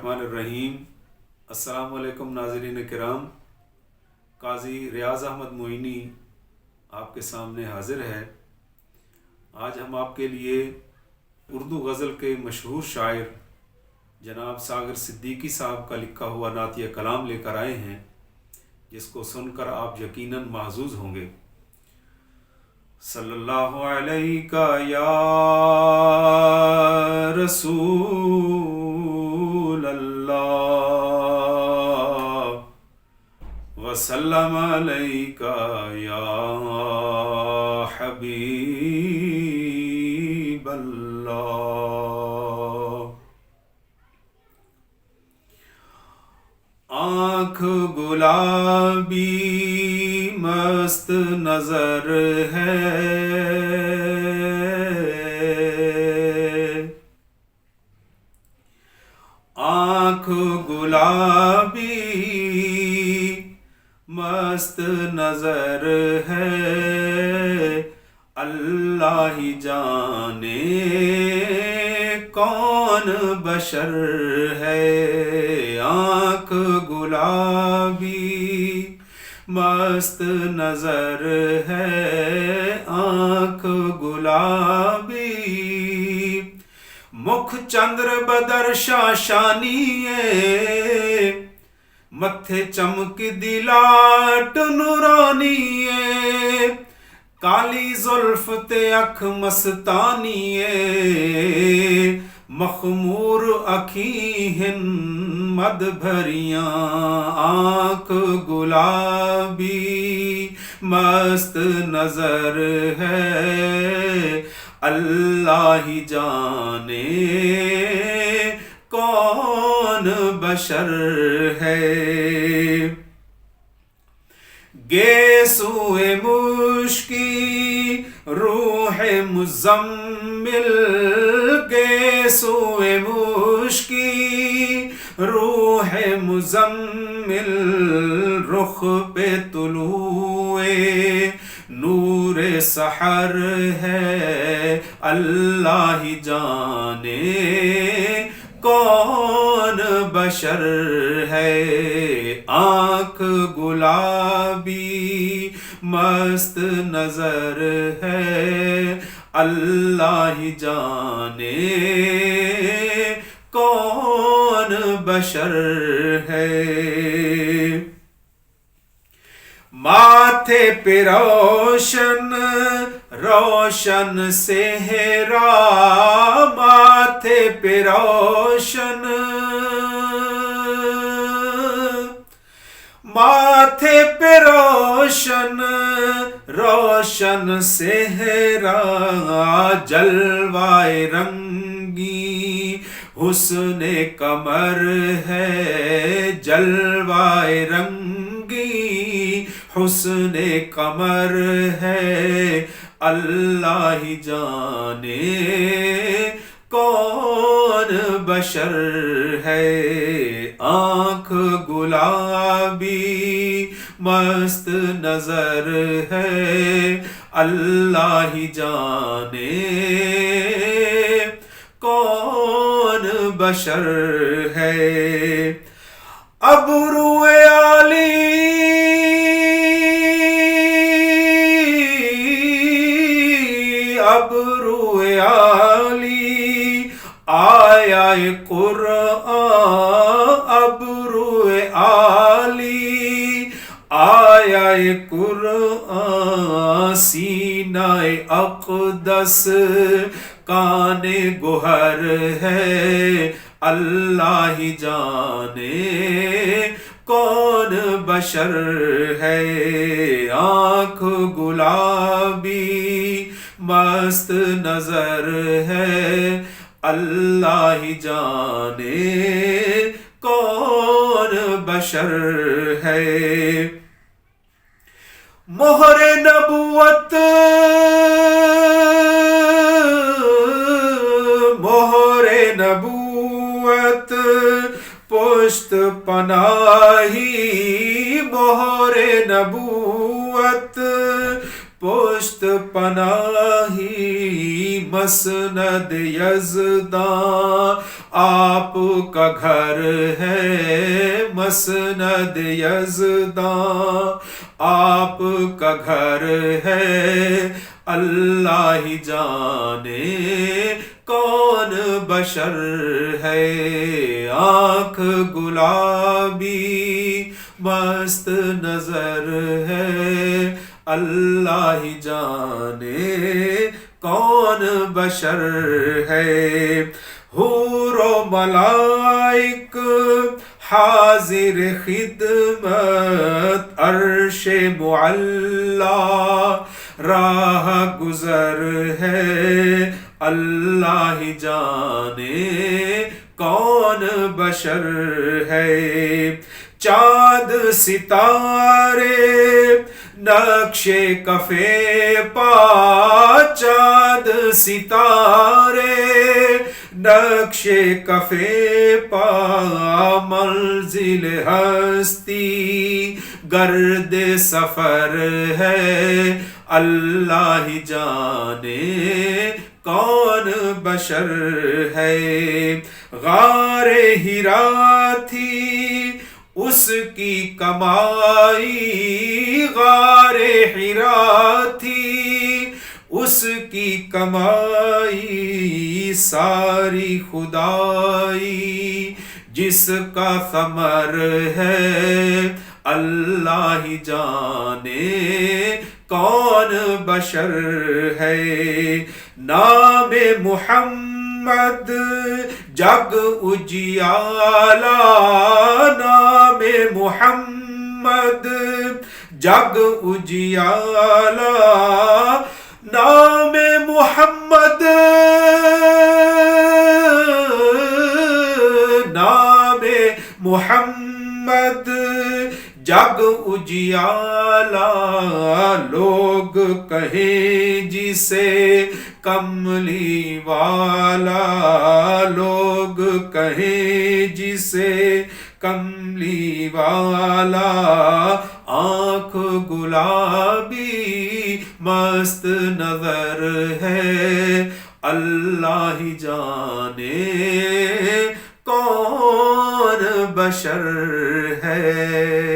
बिस्मिल्लाहिर्रहमानिर्रहीम। अस्सलाम वालेकुम नाज़रीन किराम। काज़ी रियाज़ अहमद मोइनी आपके सामने हाज़िर है। आज हम आपके लिए उर्दू गज़ल के मशहूर शायर जनाब सागर सिद्दीकी साहब का लिखा हुआ नातिया कलाम लेकर आए हैं, जिसको सुनकर आप यकीनन महज़ूज़ होंगे। सल्लल्लाहु अलैका या रसूल अल्लाह वसल्लम अलैका या हबीब अल्लाह। आँख गुलाबी मस्त नजर है, आँख गुलाबी मस्त नजर है, अल्लाह ही जाने कौन बशर है। आँख गुलाबी मस्त नजर है, आँख गुलाबी, मुख चंद्र बदर शाशानीए, मत्थे चमक दिलाट नूरानीए, काली जुल्फ ते अख मस्तानीए, मखमूर अखीहिन मद भरियां। आँख गुलाबी मस्त नजर है, अल्लाह ही जाने कौन बशर है। गेसुए मुश्की रूह मुज़म्मिल, गेसुए मुश्की रूह मुज़म्मिल, रुख पे तुलुए नूरे सहर है, अल्लाह ही जाने कौन बशर है। आँख गुलाबी मस्त नजर है, अल्लाह ही जाने कौन बशर है। माथे पे रोशन रोशन सेहरा, माथे पे रोशन, माथे पे रोशन रोशन सेहरा, जलवाए रंगी हुस्ने कमर है, जलवाए रंगी हुस्ने कमर है, अल्लाह ही जाने कौन बशर है। आँख गुलाबी मस्त नजर है, अल्लाह ही जाने कौन बशर है। अबरूए आली अबरूए आली आया कुरआन, अबरूए आली आया कुरआन, सीनाए अक़दस काने गुहर है, अल्लाह ही जाने कौन बशर है। आँख गुलाबी मस्त नजर है, अल्लाह ही जाने कौन बशर है। मोहरे नबुवत मोहरे नबुवत पुश्त पनाही, मोहरे नबुवत پشت پناہی مسند یزداں آپ کا گھر ہے مسند یزداں آپ کا گھر ہے اللہ ہی جانے کون بشر ہے آنکھ گلابی مست نظر ہے اللہ ہی جانے کون بشر ہے حور و ملائک حاضر خدمت عرش معلا راہ گزر ہے اللہ ہی جانے کون بشر ہے چاند ستارے نقش کفے پا چاند ستارے نقش کفے پا منزل ہستی گرد سفر ہے اللہ ہی جانے کون بشر ہے غار ہرا تھی اس کی کمائی غار ہرا تھی اس کی کمائی ساری خدائی جس کا ثمر ہے اللہ ہی جانے کون بشر ہے نام محمد جگ اجیالا نام محمد جگ اجیالا نام محمد نام محمد جگ اجیالا لوگ کہیں جسے کملی والا لوگ کہیں جسے کملی والا آنکھ گلابی مست نظر ہے اللہ ہی جانے کون بشر ہے